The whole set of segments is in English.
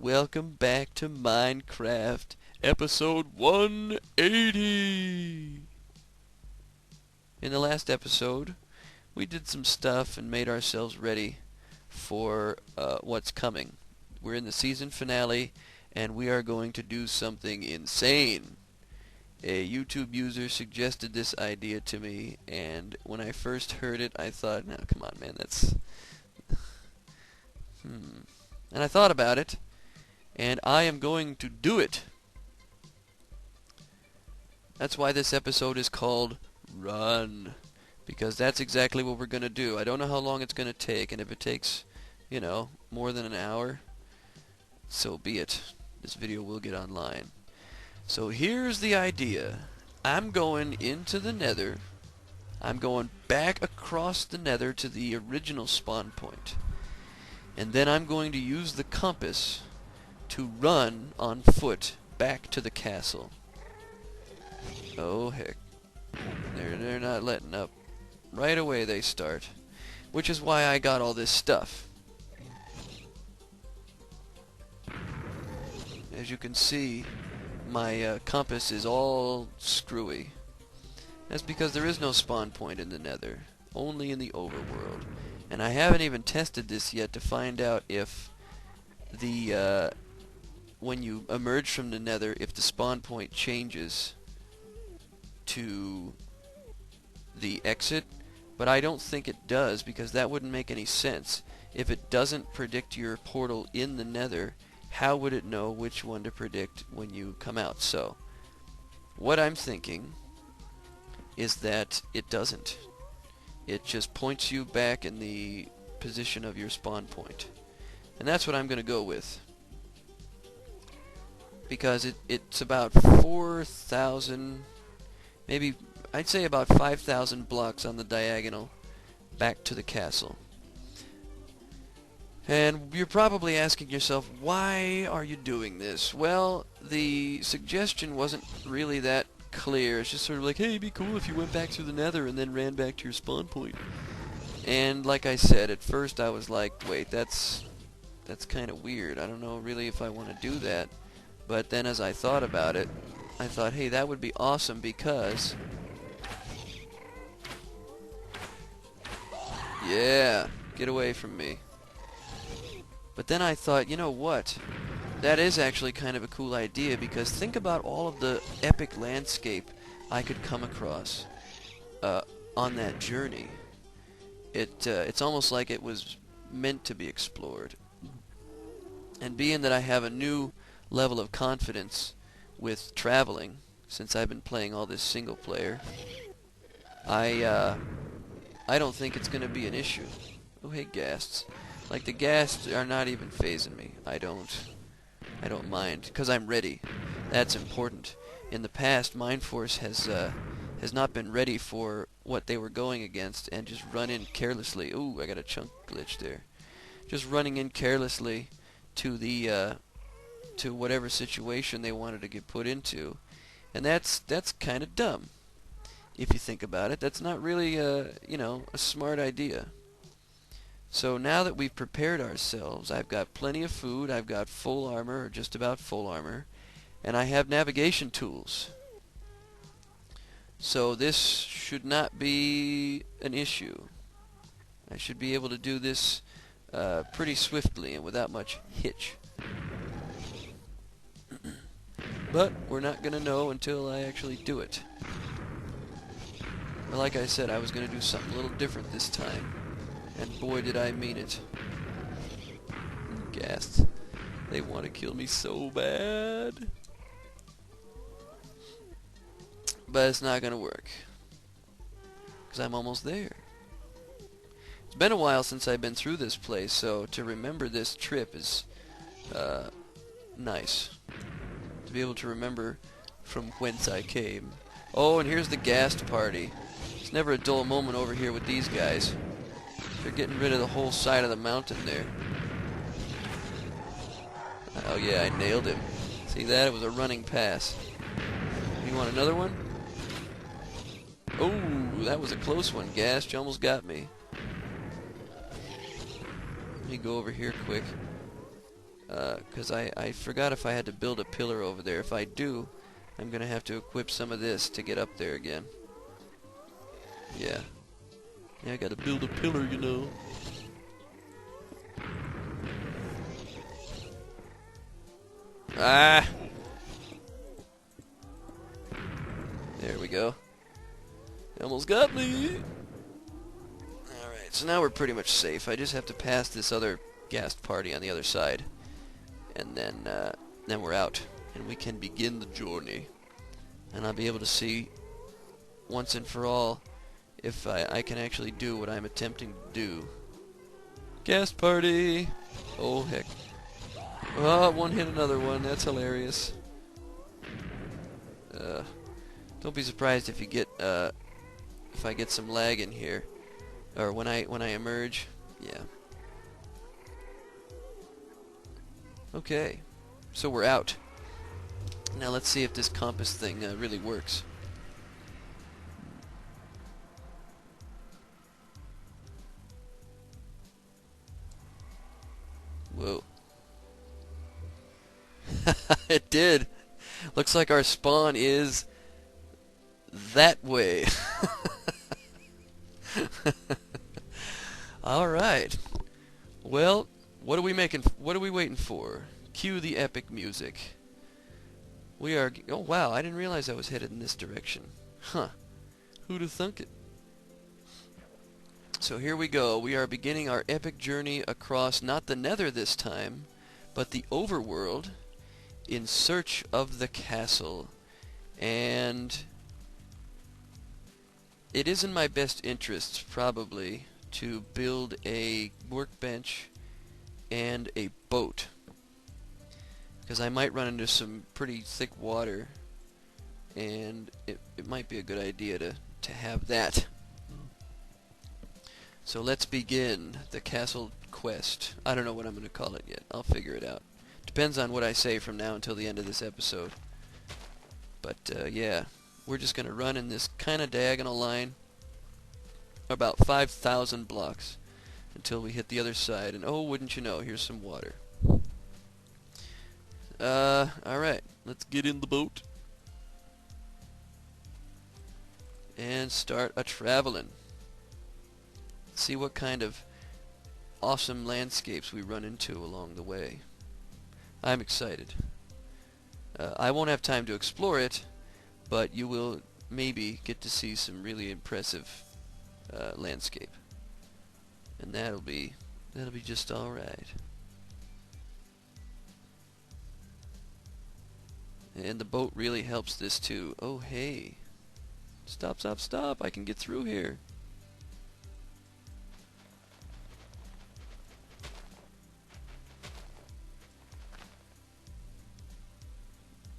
welcome back to Minecraft, episode 180! In the last episode, we did some stuff and made ourselves ready for what's coming. We're in the season finale, and we are going to do something insane. A YouTube user suggested this idea to me, and when I first heard it, I thought, no, come on, man, that's... And I thought about it, and I am going to do it. That's why this episode is called Run, because that's exactly what we're going to do. I don't know how long it's going to take, and if it takes, more than an hour, so be it. This video will get online. So here's the idea. I'm going into the Nether. I'm going back across the Nether to the original spawn point. And then I'm going to use the compass to run on foot back to the castle. Oh heck. They're not letting up. Right away they start. Which is why I got all this stuff. As you can see, my compass is all screwy. That's because there is no spawn point in the Nether. Only in the overworld. And I haven't even tested this yet to find out if the when you emerge from the Nether, if the spawn point changes to the exit, but I don't think it does, because that wouldn't make any sense. If it doesn't predict your portal in the Nether, how would it know which one to predict when you come out? So what I'm thinking is that it doesn't. It just points you back in the position of your spawn point. And that's what I'm going to go with. Because it's about 4,000, maybe, I'd say about 5,000 blocks on the diagonal back to the castle. And you're probably asking yourself, why are you doing this? Well, the suggestion wasn't really that clear. It's just sort of like, hey, it'd be cool if you went back through the Nether and then ran back to your spawn point. And like I said, at first I was like, wait, that's kind of weird. I don't know really if I want to do that. But then as I thought about it, I thought, hey, that would be awesome because... yeah, get away from me. But then I thought, you know what? That is actually kind of a cool idea, because think about all of the epic landscape I could come across on that journey. It's almost like it was meant to be explored. And being that I have a new level of confidence with traveling, since I've been playing all this single player, I don't think it's going to be an issue. Oh, hey, ghasts. Like, the ghasts are not even phasing me. I don't mind, because I'm ready. That's important. In the past, Mineforce has not been ready for what they were going against and just run in carelessly. Ooh, I got a chunk glitch there. Just running in carelessly to the to whatever situation they wanted to get put into, and that's kind of dumb. If you think about it, that's not really a smart idea. So now that we've prepared ourselves, I've got plenty of food, I've got full armor, or just about full armor, and I have navigation tools. So this should not be an issue. I should be able to do this pretty swiftly and without much hitch. But we're not going to know until I actually do it. But like I said, I was going to do something a little different this time. And boy, did I mean it. Ghasts. They want to kill me so bad. But it's not going to work. Because I'm almost there. It's been a while since I've been through this place, so to remember this trip is nice. To be able to remember from whence I came. Oh, and here's the ghast party. It's never a dull moment over here with these guys. They're getting rid of the whole side of the mountain there. Oh yeah, I nailed him. See that? It was a running pass. You want another one? Oh, that was a close one, Ghast. You almost got me. Let me go over here quick. Because I forgot if I had to build a pillar over there. If I do, I'm gonna have to equip some of this to get up there again. Yeah. Yeah, I gotta build a pillar, you know. Ah! There we go. Almost got me! Alright, so now we're pretty much safe. I just have to pass this other ghast party on the other side. And then we're out. And we can begin the journey. And I'll be able to see, once and for all, if I can actually do what I'm attempting to do. Ghast party! Oh, heck. Oh, one hit another one. That's hilarious. Don't be surprised if you get, if I get some lag in here. Or when I emerge. Yeah. Okay. So we're out. Now let's see if this compass thing really works. Whoa. It did. Looks like our spawn is that way. All right. Well, what are we making? What are we waiting for? Cue the epic music. We are. Oh wow! I didn't realize I was headed in this direction. Huh? Who'd have thunk it? So here we go. We are beginning our epic journey across not the Nether this time, but the overworld, in search of the castle. And it is in my best interests, probably, to build a workbench and a boat, because I might run into some pretty thick water, and it might be a good idea to have that. So let's begin the castle quest. I don't know what I'm going to call it yet. I'll figure it out. Depends on what I say from now until the end of this episode. But yeah, we're just going to run in this kind of diagonal line about 5,000 blocks until we hit the other side. And oh, wouldn't you know, here's some water. Alright, let's get in the boat and start a-traveling. See what kind of awesome landscapes we run into along the way. I'm excited. I won't have time to explore it, but you will maybe get to see some really impressive landscape, and that'll be just all right. And the boat really helps this too. Oh hey, stop, stop, stop! I can get through here.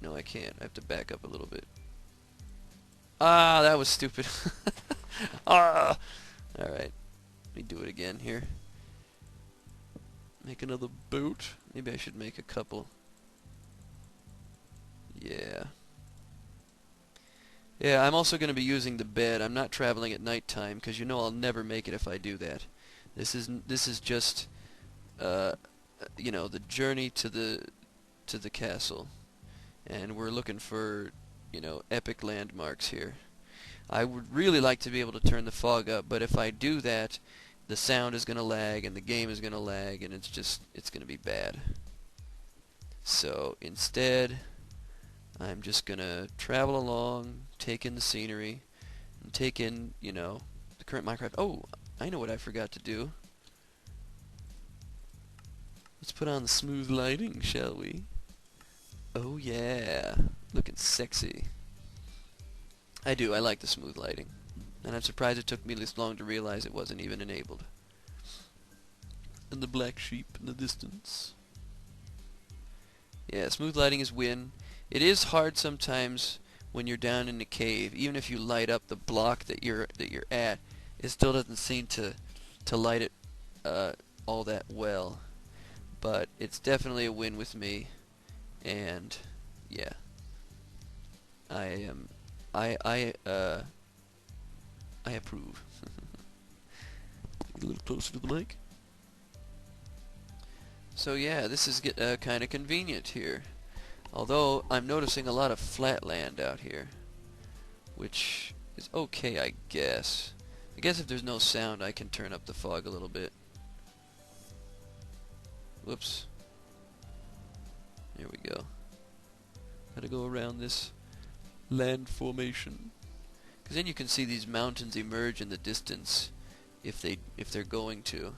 No, I can't. I have to back up a little bit. Ah, that was stupid. Ah! Alright. Let me do it again here. Make another boat. Maybe I should make a couple. Yeah. Yeah, I'm also going to be using the bed. I'm not traveling at nighttime, because you know I'll never make it if I do that. This is just, you know, the journey to the castle. And we're looking for, you know, epic landmarks here. I would really like to be able to turn the fog up, but if I do that, the sound is going to lag and the game is going to lag, and it's going to be bad. So instead, I'm just going to travel along, take in the scenery, and take in, you know, the current Minecraft. Oh, I know what I forgot to do. Let's put on the smooth lighting, shall we? Oh yeah, looking sexy. I do, I like the smooth lighting. And I'm surprised it took me this long to realize it wasn't even enabled. And the black sheep in the distance. Yeah, smooth lighting is win. It is hard sometimes when you're down in the cave. Even if you light up the block that you're at, it still doesn't seem to light it all that well. But it's definitely a win with me. And yeah, I approve. Get a little closer to the mic. So yeah, this is kind of convenient here. Although I'm noticing a lot of flat land out here, which is okay, I guess. I guess if there's no sound, I can turn up the fog a little bit. Whoops. There we go. Gotta go around this land formation, because then you can see these mountains emerge in the distance if they're going to.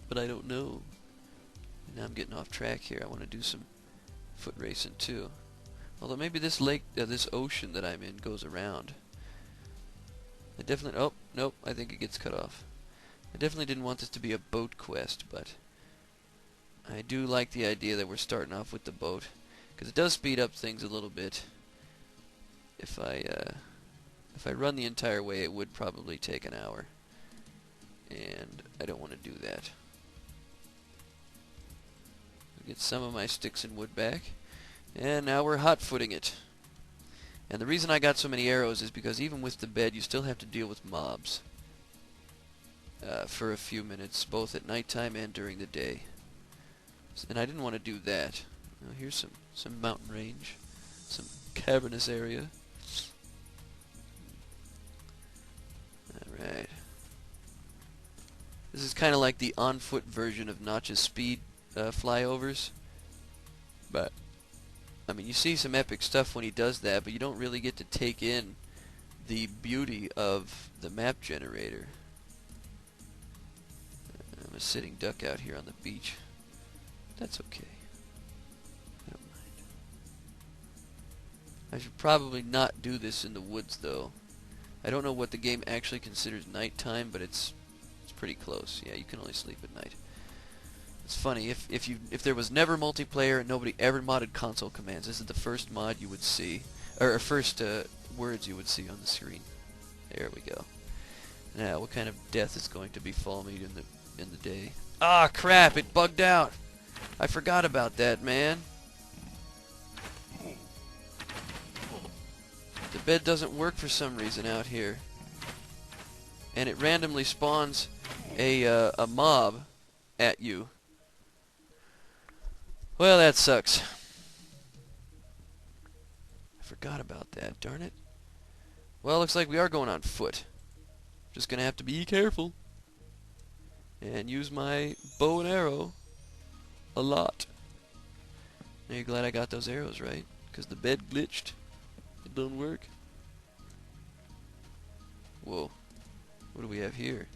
But I don't know. Now I'm getting off track here. I want to do some foot racing too. Although maybe this lake, this ocean that I'm in goes around. I definitely, oh, nope, I think it gets cut off. I definitely didn't want this to be a boat quest, but I do like the idea that we're starting off with the boat, because it does speed up things a little bit. If I run the entire way, it would probably take an hour, and I don't want to do that. Get some of my sticks and wood back, and now we're hot-footing it. And the reason I got so many arrows is because even with the bed, you still have to deal with mobs for a few minutes, both at nighttime and during the day. And I didn't want to do that. Well, here's some mountain range, some cavernous area. Alright. This is kind of like the on-foot version of Notch's speed flyovers. But, I mean, you see some epic stuff when he does that, but you don't really get to take in the beauty of the map generator. I'm a sitting duck out here on the beach. That's okay. I don't mind. I should probably not do this in the woods, though. I don't know what the game actually considers nighttime, but it's pretty close. Yeah, you can only sleep at night. It's funny, if there was never multiplayer and nobody ever modded console commands, this is the first mod you would see, or first words you would see on the screen. There we go. Now, what kind of death is going to befall me in the day? Ah, crap! It bugged out. I forgot about that, man. The bed doesn't work for some reason out here, and it randomly spawns a mob at you. Well, that sucks. I forgot about that, darn it. Well, looks like we are going on foot. Just gonna have to be careful and use my bow and arrow a lot. Are you glad I got those arrows right? Because the bed glitched. It don't work. Whoa. What do we have here?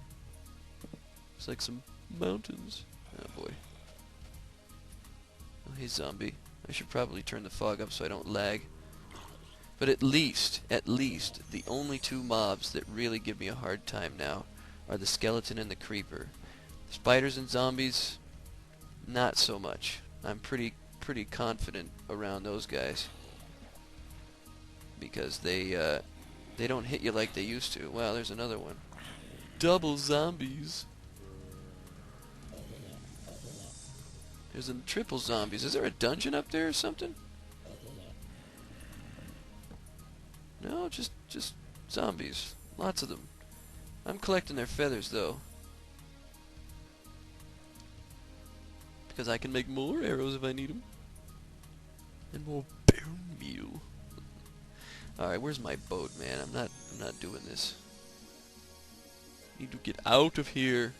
It's like some mountains. Oh boy. Oh, hey zombie. I should probably turn the fog up so I don't lag. But at least, the only two mobs that really give me a hard time now are the skeleton and the creeper. Spiders and zombies, not so much. I'm pretty confident around those guys, because they don't hit you like they used to. Wow, there's another one. Double zombies. There's a triple zombies. Is there a dungeon up there or something? No, just zombies. Lots of them. I'm collecting their feathers, though, because I can make more arrows if I need them. And more bone meal. Alright, where's my boat, man? I'm not doing this. Need to get out of here.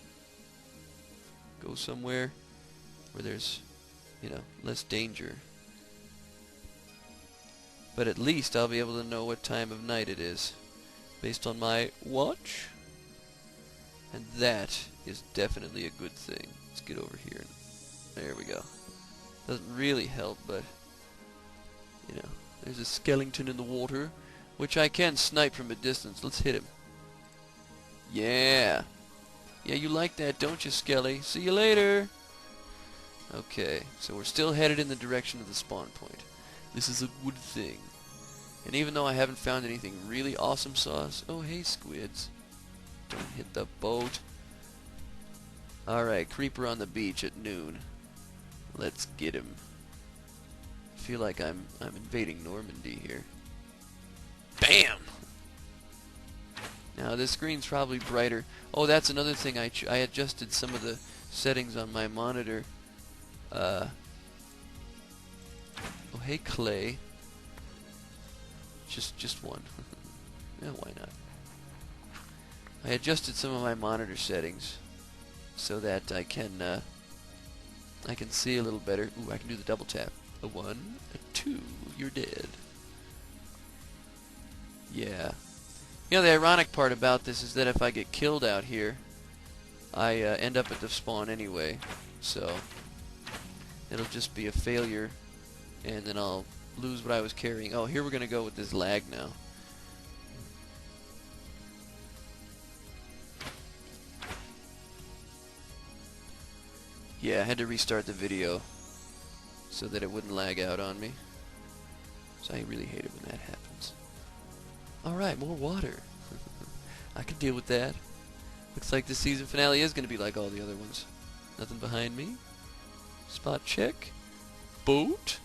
Go somewhere where there's, you know, less danger. But at least I'll be able to know what time of night it is based on my watch. And that is definitely a good thing. Let's get over here. There we go. Doesn't really help, but, you know, there's a skeleton in the water, which I can snipe from a distance. Let's hit him. Yeah. Yeah, you like that, don't you, Skelly? See you later. Okay, so we're still headed in the direction of the spawn point. This is a good thing. And even though I haven't found anything really awesome sauce... Oh, hey, squids. Don't hit the boat. Alright, creeper on the beach at noon. Let's get him. I feel like I'm invading Normandy here. Bam! Now this screen's probably brighter. Oh, that's another thing. I adjusted some of the settings on my monitor. Oh, hey, clay. Just one. Yeah, why not? I adjusted some of my monitor settings so that I can see a little better. Ooh, I can do the double tap. A 1, a 2, you're dead. Yeah. You know, the ironic part about this is that if I get killed out here, I end up at the spawn anyway. So it'll just be a failure, and then I'll lose what I was carrying. Oh, here we're gonna go with this lag now. Yeah, I had to restart the video so that it wouldn't lag out on me. So I really hate it when that happens. Alright, more water. I can deal with that. Looks like the season finale is going to be like all the other ones. Nothing behind me. Spot check. Boat.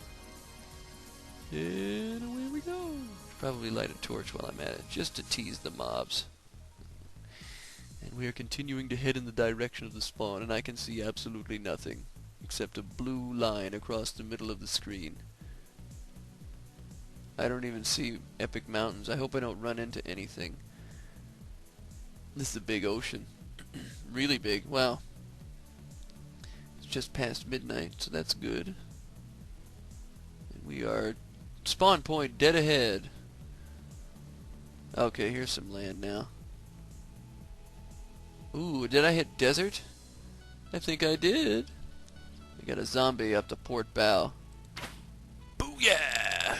And away we go. Probably light a torch while I'm at it, just to tease the mobs. And we are continuing to head in the direction of the spawn, and I can see absolutely nothing except a blue line across the middle of the screen. I don't even see epic mountains. I hope I don't run into anything. This is a big ocean. Really big. Wow. It's just past midnight, so that's good. And we are spawn point dead ahead. Okay, here's some land now. Ooh, did I hit desert? I think I did. I got a zombie up the port bow. Booyah!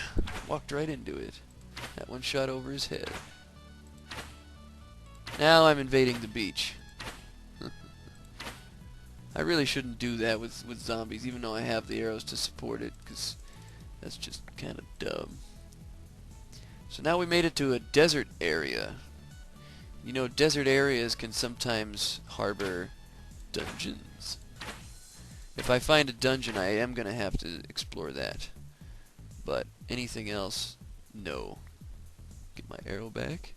Walked right into it. That one shot over his head. Now I'm invading the beach. I really shouldn't do that with zombies, even though I have the arrows to support it, because that's just kind of dumb. So now we made it to a desert area. You know, desert areas can sometimes harbor dungeons. If I find a dungeon, I am going to have to explore that. But anything else, no. Get my arrow back.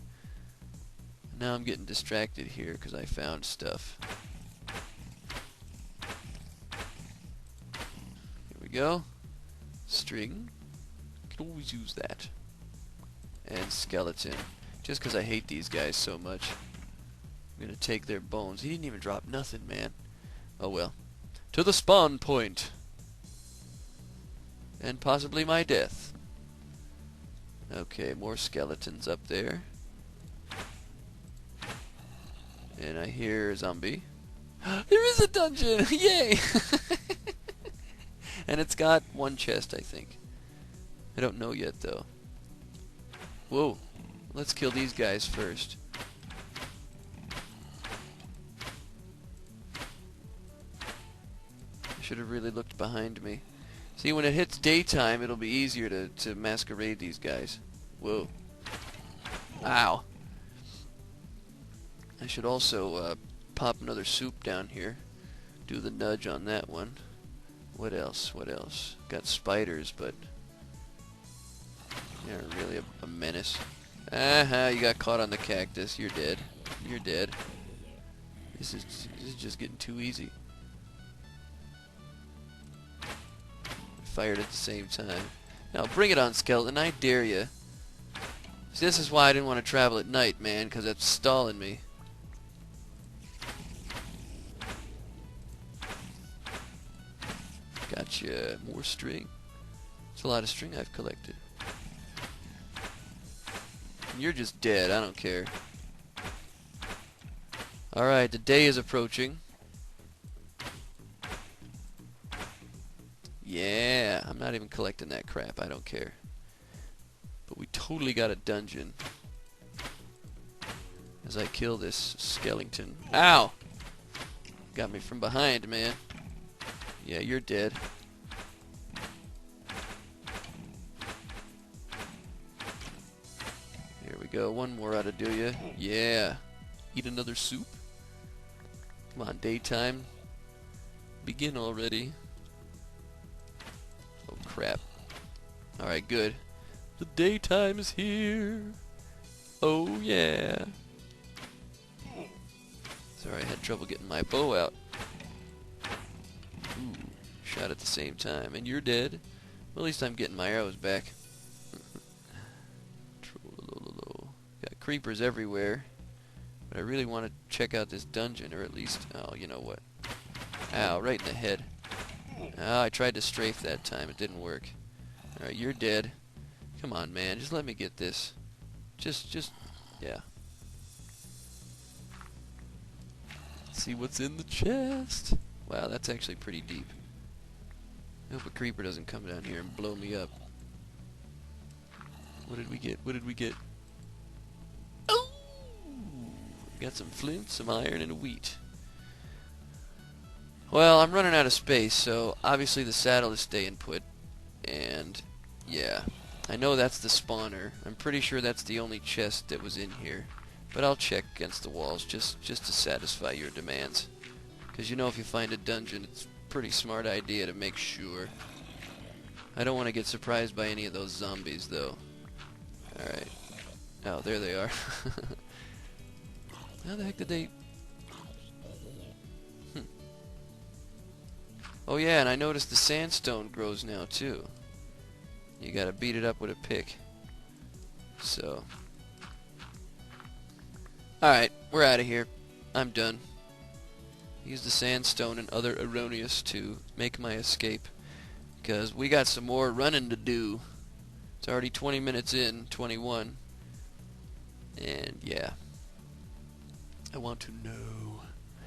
Now I'm getting distracted here because I found stuff. Here we go. String. Can always use that. And skeleton. Just because I hate these guys so much. I'm going to take their bones. He didn't even drop nothing, man. Oh well. To the spawn point. And possibly my death. Okay, more skeletons up there. And I hear a zombie. There is a dungeon! Yay! And it's got one chest, I think. I don't know yet, though. Whoa. Let's kill these guys first. I should have really looked behind me. See, when it hits daytime, it'll be easier to masquerade these guys. Whoa. Ow. I should also pop another soup down here. Do the nudge on that one. What else? What else? Got spiders, but they're really a menace. Aha, you got caught on the cactus. You're dead. You're dead. This is just getting too easy. Fired at the same time. Now bring it on, skeleton. I dare you. See, this is why I didn't want to travel at night, man, because it's stalling me. Gotcha. More string. It's a lot of string I've collected. And you're just dead. I don't care. Alright, the day is approaching. Yeah, I'm not even collecting that crap. I don't care. But we totally got a dungeon. As I kill this skeleton. Ow! Got me from behind, man. Yeah, you're dead. Here we go. One more ought to do ya. Yeah. Eat another soup. Come on, daytime. Begin already. Oh, crap. Alright, good. The daytime is here. Oh, yeah. Sorry, I had trouble getting my bow out. shot at the same time. And you're dead. Well, at least I'm getting my arrows back. Got creepers everywhere. But I really want to check out this dungeon, or at least, oh, you know what. Ow, right in the head. Oh, I tried to strafe that time. It didn't work. Alright, you're dead. Come on, man. Just let me get this. Yeah. Let's see what's in the chest. Wow, that's actually pretty deep. I hope a creeper doesn't come down here and blow me up. What did we get? What did we get? Oh! We got some flint, some iron, and a wheat. Well, I'm running out of space, so obviously the saddle is staying put. And, yeah. I know that's the spawner. I'm pretty sure that's the only chest that was in here. But I'll check against the walls just to satisfy your demands. Because you know if you find a dungeon, it's a pretty smart idea to make sure. I don't want to get surprised by any of those zombies, though. Alright. Oh, there they are. How the heck did they... Oh yeah, and I noticed the sandstone grows now, too. You gotta beat it up with a pick. So... Alright, we're out of here. I'm done. Use the sandstone and other erroneous to make my escape. Because we got some more running to do. It's already 20 minutes in, 21. And yeah. I want to know.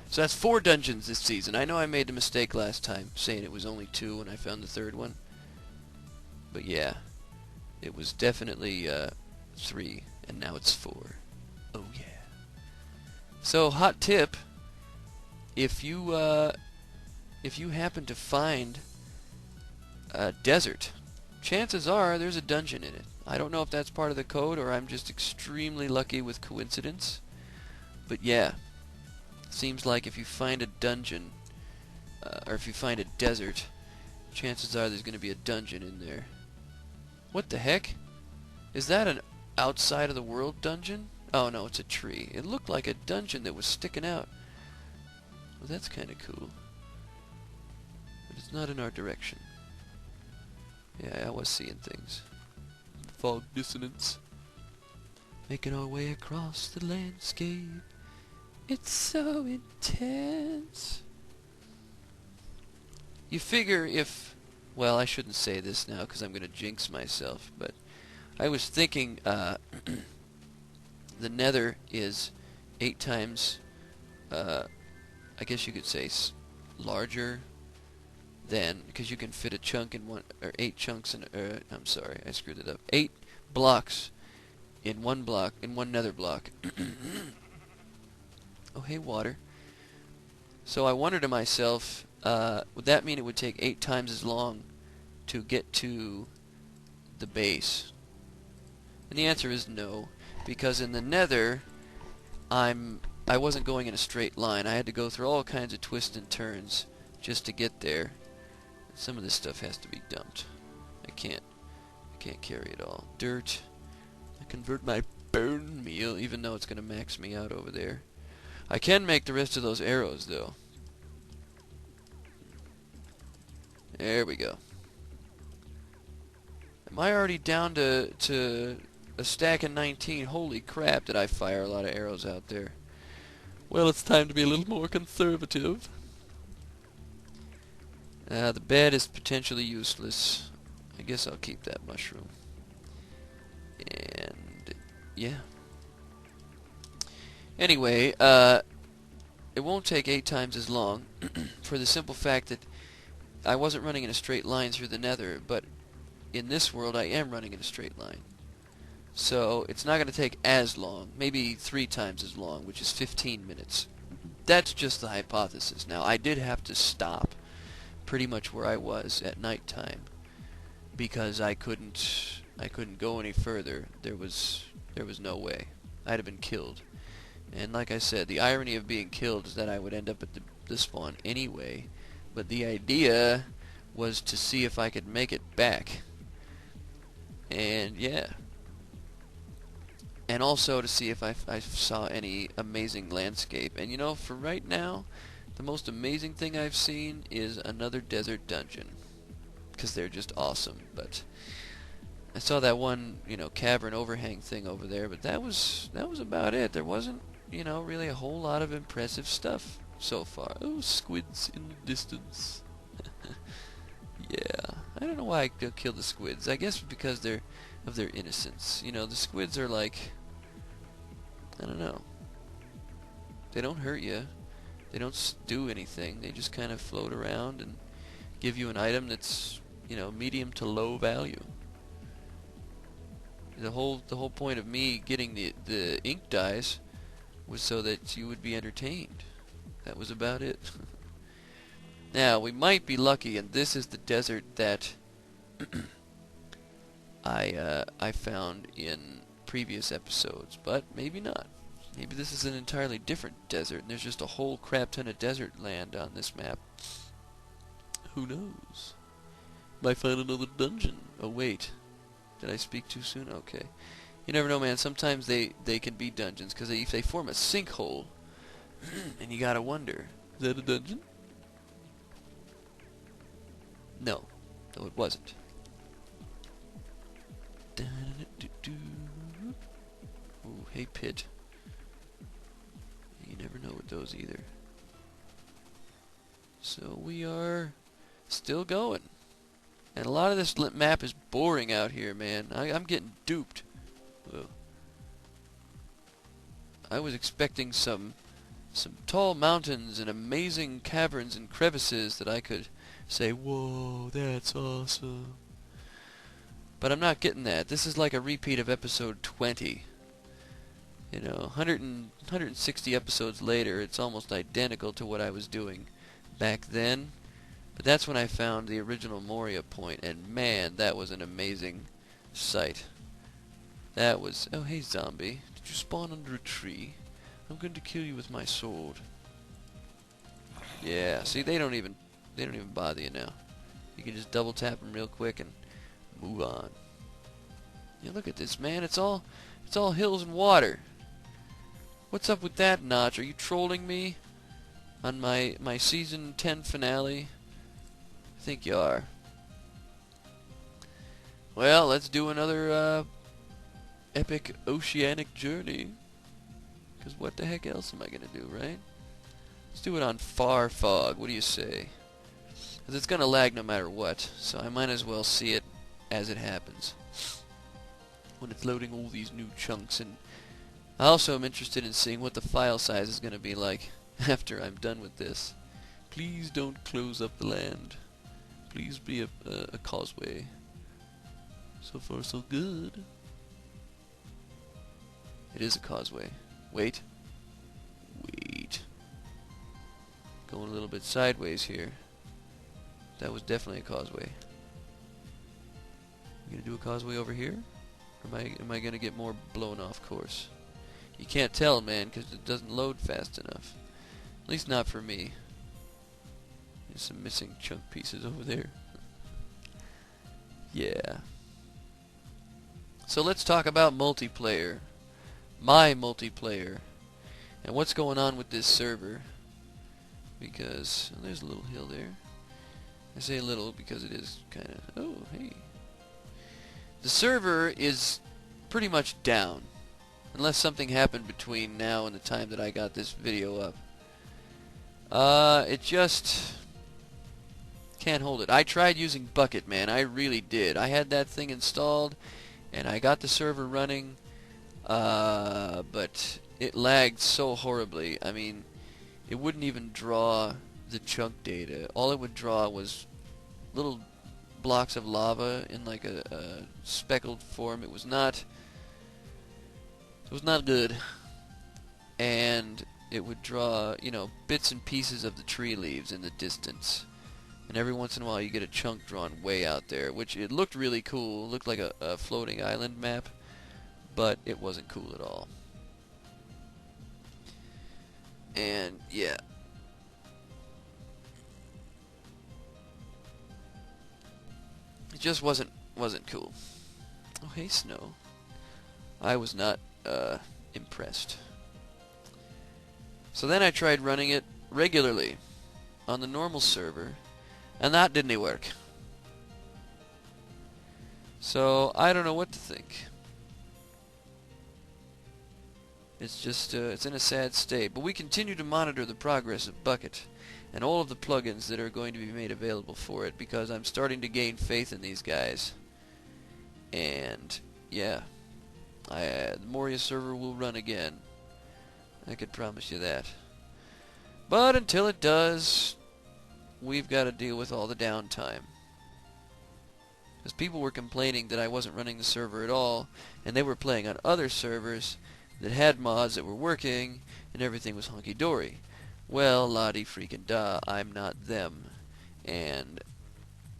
So that's 4 dungeons this season. I know I made the mistake last time, saying it was only 2 when I found the 3rd one. But yeah. It was definitely 3, and now it's 4. Oh yeah. So, hot tip, if you happen to find a desert, chances are there's a dungeon in it. I don't know if that's part of the code or I'm just extremely lucky with coincidence. But yeah, seems like if you find a dungeon, or if you find a desert, chances are there's going to be a dungeon in there. What the heck? Is that an outside of the world dungeon? Oh no, it's a tree. It looked like a dungeon that was sticking out. Well, that's kind of cool. But it's not in our direction. Yeah, I was seeing things. Fog dissonance. Making our way across the landscape. It's so intense. You figure if... Well, I shouldn't say this now because I'm going to jinx myself, but I was thinking the Nether is 8 times, I guess you could say, larger than, because you can fit a chunk in one, or 8 chunks in, I'm sorry, I screwed it up. 8 blocks in one block, in one Nether block. Oh, hey, water. So I wondered to myself, would that mean it would take 8 times as long to get to the base? And the answer is no, because in the Nether, I wasn't going in a straight line. I had to go through all kinds of twists and turns just to get there. Some of this stuff has to be dumped. I can't carry it all. Dirt. I convert my bone meal, even though it's going to max me out over there. I can make the rest of those arrows, though. There we go. Am I already down to a stack of 19? Holy crap, did I fire a lot of arrows out there. Well, it's time to be a little more conservative. The bed is potentially useless. I guess I'll keep that mushroom. And, yeah. Anyway, it won't take 8 times as long for the simple fact that I wasn't running in a straight line through the Nether, but in this world I am running in a straight line. So it's not going to take as long, maybe 3 times as long, which is 15 minutes. That's just the hypothesis. Now, I did have to stop pretty much where I was at nighttime because I couldn't go any further. There was no way. I'd have been killed. And like I said, the irony of being killed is that I would end up at the spawn anyway. But the idea was to see if I could make it back. And yeah. And also to see if I saw any amazing landscape. And you know, for right now, The most amazing thing I've seen is another desert dungeon, because they're just awesome. But I saw that one, cavern overhang thing over there, but that was about it. There wasn't, really a whole lot of impressive stuff so far. Oh, squids in the distance. Yeah, I don't know why I killed the squids. I guess because of their innocence. The squids are like, I don't know. They don't hurt you. They don't do anything. They just kind of float around and give you an item that's, medium to low value. The whole point of me getting the ink dyes was so that you would be entertained. That was about it. Now, we might be lucky, and this is the desert that I found in previous episodes, but maybe not. Maybe this is an entirely different desert, and there's just a whole crap ton of desert land on this map. Who knows? Might find another dungeon. Oh, wait. Did I speak too soon? Okay. You never know, man. Sometimes they can be dungeons, because if they form a sinkhole, and you gotta wonder, is that a dungeon? No. No, it wasn't. Ooh, hey, pit. You never know with those either. So we are still going. And a lot of this map is boring out here, man. I'm getting duped. Ugh. I was expecting some tall mountains and amazing caverns and crevices that I could say, whoa, that's awesome. But I'm not getting that. This is like a repeat of episode 20. 160 episodes later, it's almost identical to what I was doing back then. But that's when I found the original Moria point, and man, that was an amazing sight. That was... Oh, hey, zombie. Did you spawn under a tree? I'm going to kill you with my sword. Yeah, see, they don't even bother you now. You can just double tap them real quick and move on. Yeah, look at this, man. It's all hills and water. What's up with that, Notch? Are you trolling me on my season 10 finale? I think you are. Well, let's do another epic oceanic journey. Because what the heck else am I going to do, right? Let's do it on Far Fog. What do you say? Because it's going to lag no matter what, so I might as well see it as it happens. When it's loading all these new chunks. And I also am interested in seeing what the file size is going to be like after I'm done with this. Please don't close up the land. Please be a causeway. So far so good. It is a causeway. Wait. Going a little bit sideways here. That was definitely a causeway. You gonna do a causeway over here? Or am I gonna get more blown off course? You can't tell, man, because it doesn't load fast enough. At least not for me. There's some missing chunk pieces over there. Yeah. So let's talk about multiplayer. My multiplayer. And what's going on with this server. Because, well, there's a little hill there. I say little because it is kind of... Oh, hey. The server is pretty much down. Unless something happened between now and the time that I got this video up. It just... can't hold it. I tried using Bucket, man. I really did. I had that thing installed, and I got the server running, but it lagged so horribly. I mean, it wouldn't even draw the chunk data. All it would draw was little blocks of lava in like a speckled form. It was not good. And it would draw, bits and pieces of the tree leaves in the distance. And every once in a while you get a chunk drawn way out there, which it looked really cool. It looked like a floating island map, but it wasn't cool at all. And yeah. It just wasn't cool. Oh, hey, Snow. I was not impressed. So then I tried running it regularly. on the normal server, and that didn't work. So I don't know what to think. It's just, it's in a sad state. But we continue to monitor the progress of Bucket and all of the plugins that are going to be made available for it, because I'm starting to gain faith in these guys. And yeah, the Moria server will run again. I could promise you that. But until it does, we've got to deal with all the downtime. Because people were complaining that I wasn't running the server at all, and they were playing on other servers that had mods that were working, and everything was hunky-dory. Well, la-di freaking da, I'm not them. And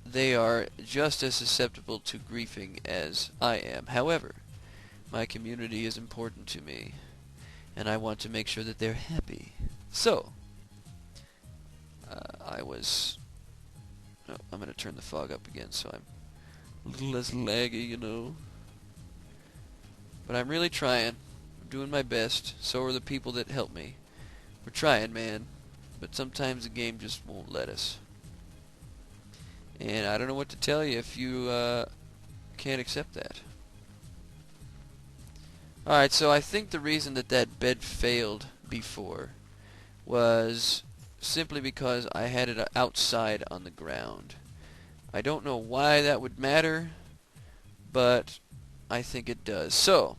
they are just as susceptible to griefing as I am. However, my community is important to me, and I want to make sure that they're happy. So, I'm going to turn the fog up again so I'm a little less laggy, you know. But I'm really trying. I'm doing my best. So are the people that help me. We're trying, man. But sometimes the game just won't let us. And I don't know what to tell you if you can't accept that. Alright, so I think the reason that bed failed before was simply because I had it outside on the ground. I don't know why that would matter, but I think it does. So,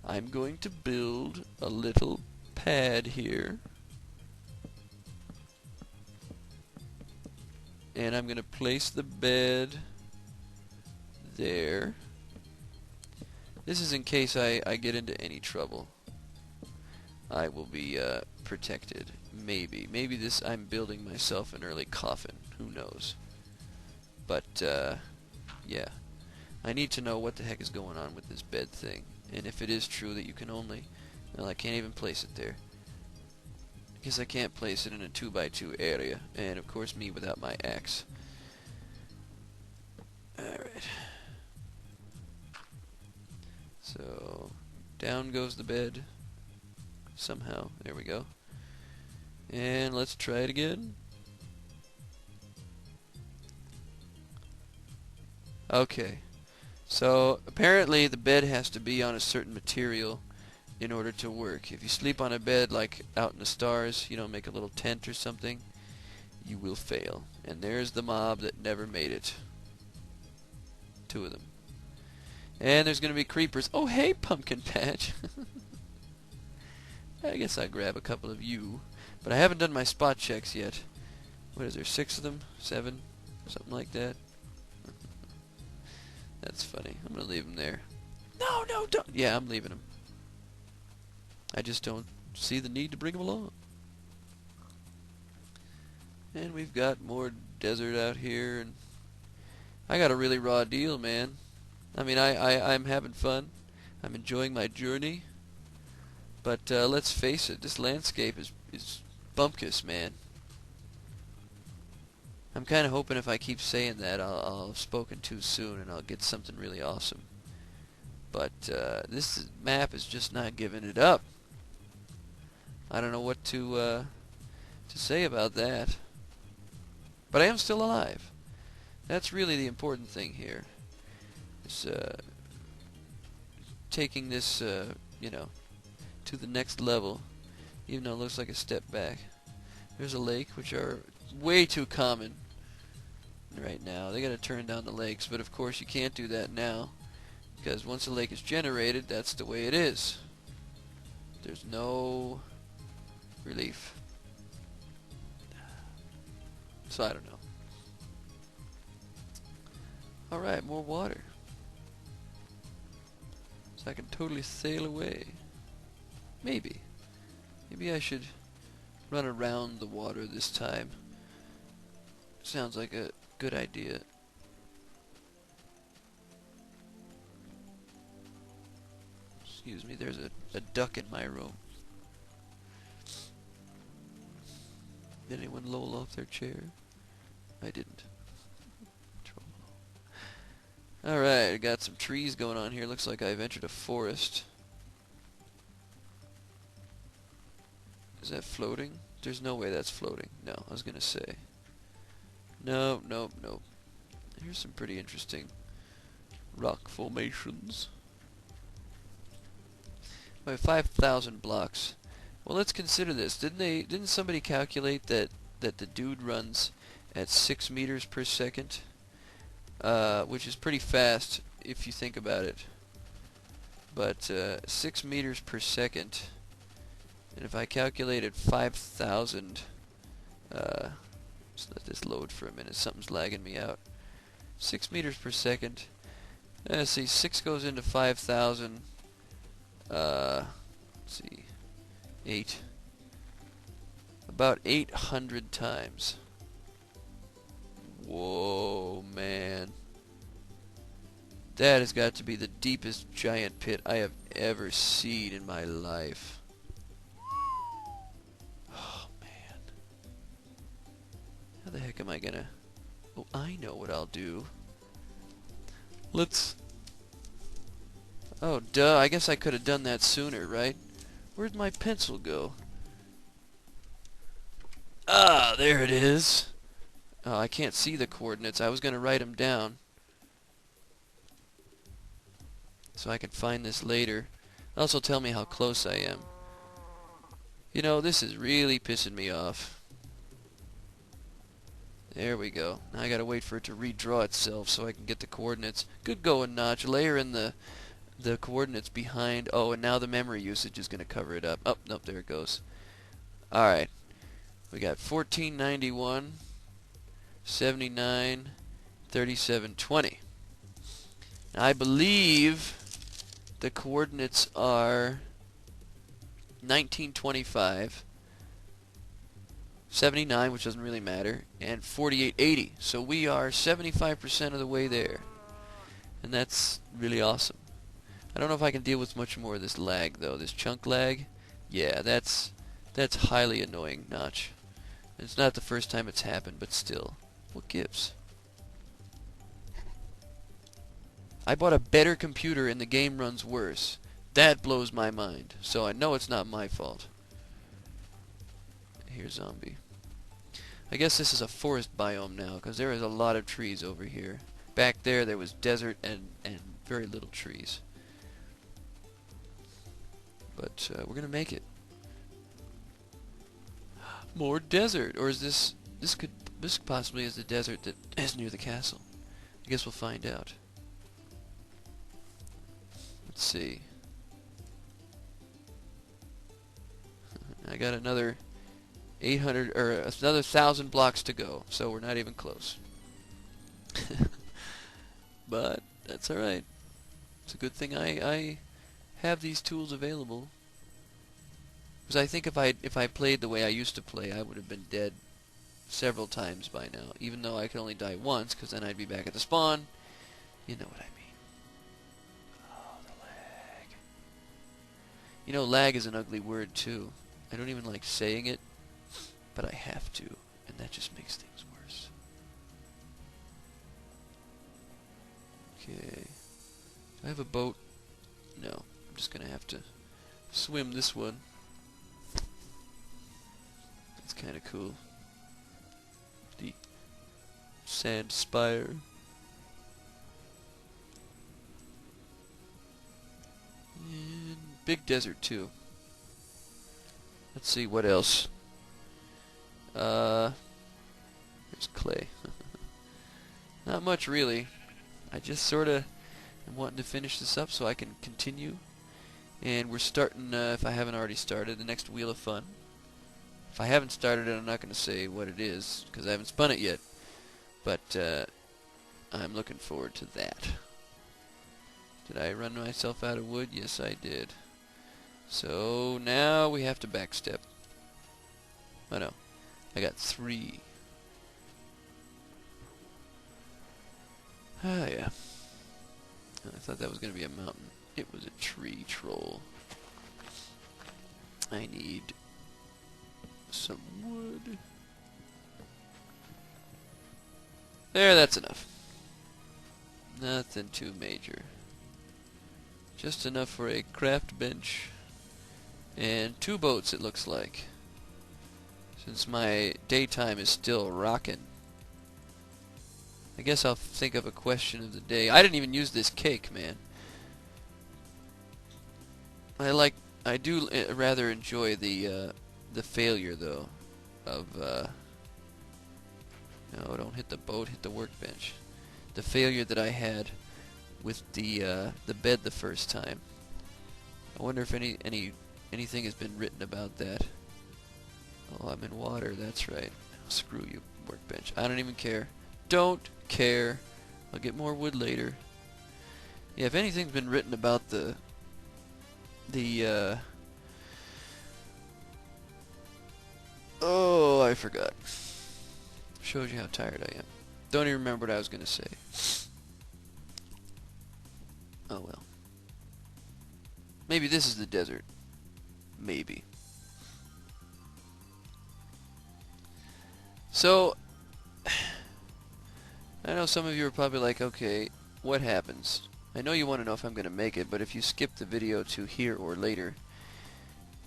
I'm going to build a little pad here. And I'm going to place the bed there. This is in case I get into any trouble. I will be protected. Maybe. Maybe this, I'm building myself an early coffin. Who knows? But, yeah. I need to know what the heck is going on with this bed thing. And if it is true that you can only... Well, I can't even place it there. I guess I can't place it in a 2x2 area. And, of course, me without my axe. Alright. So, down goes the bed. Somehow. There we go. And let's try it again. Okay. So, apparently the bed has to be on a certain material in order to work. If you sleep on a bed like out in the stars, you know, make a little tent or something, you will fail. And there's the mob that never made it. 2 of them. And there's going to be creepers. Oh, hey, pumpkin patch. I guess I'll grab a couple of you. But I haven't done my spot checks yet. What is there, 6 of them? 7? Something like that. That's funny. I'm going to leave them there. No, no, don't. Yeah, I'm leaving them. I just don't see the need to bring them along. And we've got more desert out here. And I got a really raw deal, man. I mean, I'm having fun. I'm enjoying my journey. But let's face it, this landscape is bumpkus, man. I'm kind of hoping if I keep saying that, I'll have spoken too soon and I'll get something really awesome. But this map is just not giving it up. I don't know what to say about that. But I am still alive. That's really the important thing here. It's taking this, you know, to the next level, even though it looks like a step back. There's a lake, which are way too common right now. They gotta turn down the lakes, but of course you can't do that now, because once a lake is generated, that's the way it is. There's no relief. So I don't know. Alright, more water. So I can totally sail away. Maybe. Maybe I should run around the water this time. Sounds like a good idea. Excuse me, there's a duck in my room. Did anyone loll off their chair? I didn't. Alright, I got some trees going on here. Looks like I've entered a forest. Is that floating? There's no way that's floating. No, I was gonna say. No, no, no. Here's some pretty interesting rock formations. By 5,000 blocks. Well, let's consider this. Didn't somebody calculate that the dude runs at 6 meters per second? Which is pretty fast if you think about it. But 6 meters per second, and if I calculated 5,000, just let this load for a minute, something's lagging me out. 6 meters per second, let's see, 6 goes into 5,000, let's see, 8, about 800 times. Whoa, man. That has got to be the deepest giant pit I have ever seen in my life. Oh, man. How the heck am I gonna... Oh, I know what I'll do. Let's... Oh, duh. I guess I could have done that sooner, right? Where'd my pencil go? Ah, there it is. Oh, I can't see the coordinates. I was gonna write them down, so I can find this later. Also tell me how close I am. You know, this is really pissing me off. There we go. Now I gotta wait for it to redraw itself so I can get the coordinates. Good going, Notch. Layer in the coordinates behind. Oh, and now the memory usage is gonna cover it up. Oh, nope, there it goes. Alright. We got 1491, 79, 37, 20. Now, I believe the coordinates are 1925, 79, which doesn't really matter, and 4880. So we are 75% of the way there. And that's really awesome. I don't know if I can deal with much more of this lag, though. This chunk lag, yeah, that's highly annoying, Notch. It's not the first time it's happened, but still. What gives? I bought a better computer and the game runs worse. That blows my mind. So I know it's not my fault. Here's zombie. I guess this is a forest biome now, because there is a lot of trees over here. Back there was desert and very little trees. But we're gonna make it. More desert, or is this possibly is the desert that is near the castle? I guess we'll find out. Let's see. I got another 800 or another 1,000 blocks to go, so we're not even close. But that's all right. It's a good thing I have these tools available. Because I think if I played the way I used to play, I would have been dead several times by now. Even though I could only die once, because then I'd be back at the spawn. You know what I mean. Oh, the lag. You know, lag is an ugly word, too. I don't even like saying it, but I have to, and that just makes things worse. Okay. Do I have a boat? No. I'm just going to have to swim this one. That's kind of cool. The sand spire. And big desert too. Let's see what else. There's clay. Not much really. I just sorta am wanting to finish this up so I can continue. And we're starting, if I haven't already started, the next Wheel of Fun. If I haven't started it, I'm not going to say what it is, because I haven't spun it yet. But I'm looking forward to that. Did I run myself out of wood? Yes, I did. So now we have to backstep. Oh no, I got 3. Ah, yeah. I thought that was going to be a mountain. It was a tree troll. I need some wood. There, that's enough. Nothing too major. Just enough for a craft bench. And 2 boats, it looks like. since my daytime is still rocking. I guess I'll think of a question of the day. I didn't even use this cake, man. I do rather enjoy the failure though of no, don't hit the boat, hit the workbench. The failure that I had with the bed the first time. I wonder if anything has been written about that. Oh, I'm in water, that's right. Screw you, workbench. I don't even care. Don't care. I'll get more wood later. Yeah, if anything's been written about the oh, I forgot. Shows you how tired I am. Don't even remember what I was gonna say. Oh well. Maybe this is the desert. Maybe. So, I know some of you are probably like, okay, what happens? I know you want to know if I'm going to make it, but if you skip the video to here or later,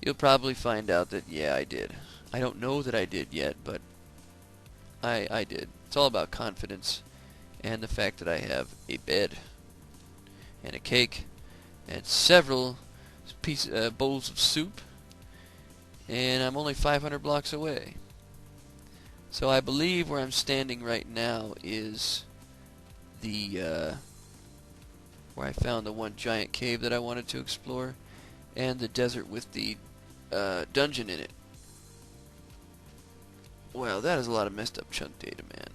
you'll probably find out that, yeah, I did. I don't know that I did yet, but I did. It's all about confidence and the fact that I have a bed and a cake and several bowls of soup, and I'm only 500 blocks away. So I believe where I'm standing right now is the where I found the one giant cave that I wanted to explore, and the desert with the dungeon in it. Wow, that is a lot of messed up chunk data, man.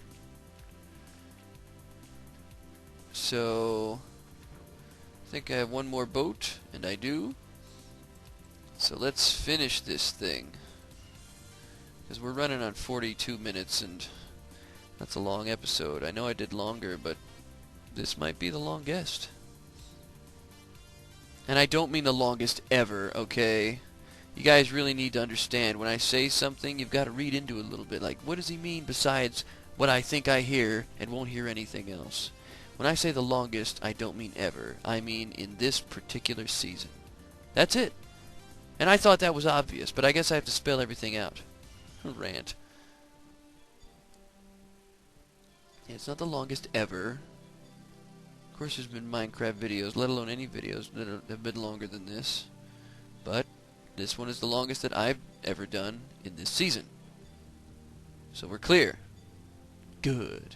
So I think I have one more boat, and I do. So let's finish this thing, because we're running on 42 minutes, and that's a long episode. I know I did longer, but this might be the longest. And I don't mean the longest ever, okay? You guys really need to understand, when I say something, you've got to read into it a little bit. Like, what does he mean besides what I think I hear and won't hear anything else? When I say the longest, I don't mean ever. I mean in this particular season. That's it. And I thought that was obvious, but I guess I have to spell everything out. Rant. Yeah, it's not the longest ever. Of course, there's been Minecraft videos, let alone any videos that have been longer than this. But this one is the longest that I've ever done in this season. So we're clear. Good.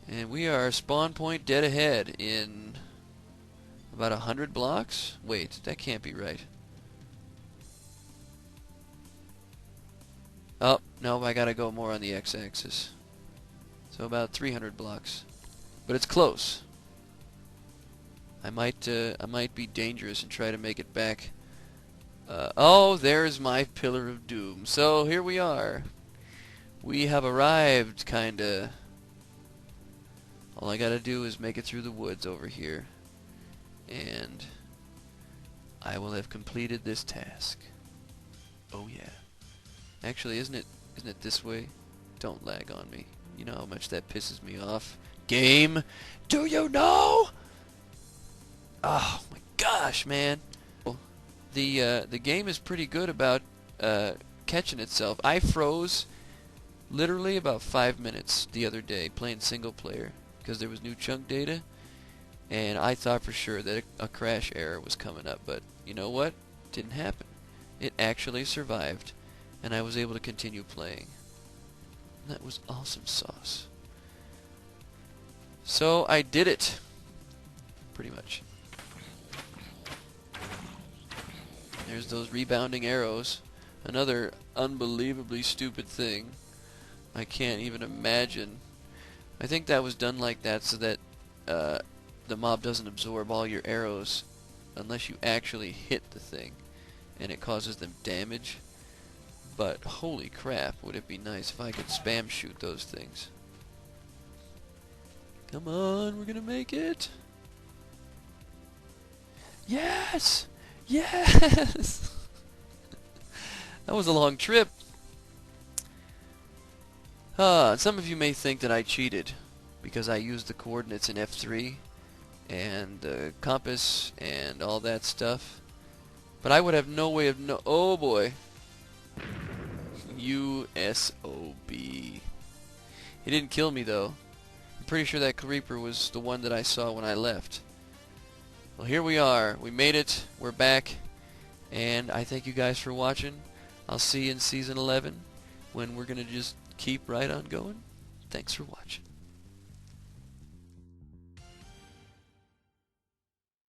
And we are spawn point dead ahead in about 100 blocks? Wait, that can't be right. Oh, no, I gotta go more on the x-axis. So about 300 blocks. But it's close. I might be dangerous and try to make it back. Oh, there's my pillar of doom. So here we are. We have arrived, kinda. All I gotta do is make it through the woods over here, and I will have completed this task. Oh yeah. Actually, isn't it this way? Don't lag on me. You know how much that pisses me off. Game, do you know? Oh my gosh, man. The game is pretty good about catching itself. I froze literally about 5 minutes the other day playing single player because there was new chunk data, and I thought for sure that a crash error was coming up, but you know what? Didn't happen. It actually survived, and I was able to continue playing. And that was awesome sauce. So I did it. Pretty much. There's those rebounding arrows. Another unbelievably stupid thing. I can't even imagine. I think that was done like that so that the mob doesn't absorb all your arrows unless you actually hit the thing, and it causes them damage. But holy crap, would it be nice if I could spam shoot those things. Come on, we're gonna make it. Yes! Yes! That was a long trip. Some of you may think that I cheated because I used the coordinates in F3 and the compass and all that stuff. But I would have no way of oh boy. USOB. He didn't kill me though. I'm pretty sure that creeper was the one that I saw when I left. Well, here we are. We made it. We're back. And I thank you guys for watching. I'll see you in Season 11 when we're going to just keep right on going. Thanks for watching.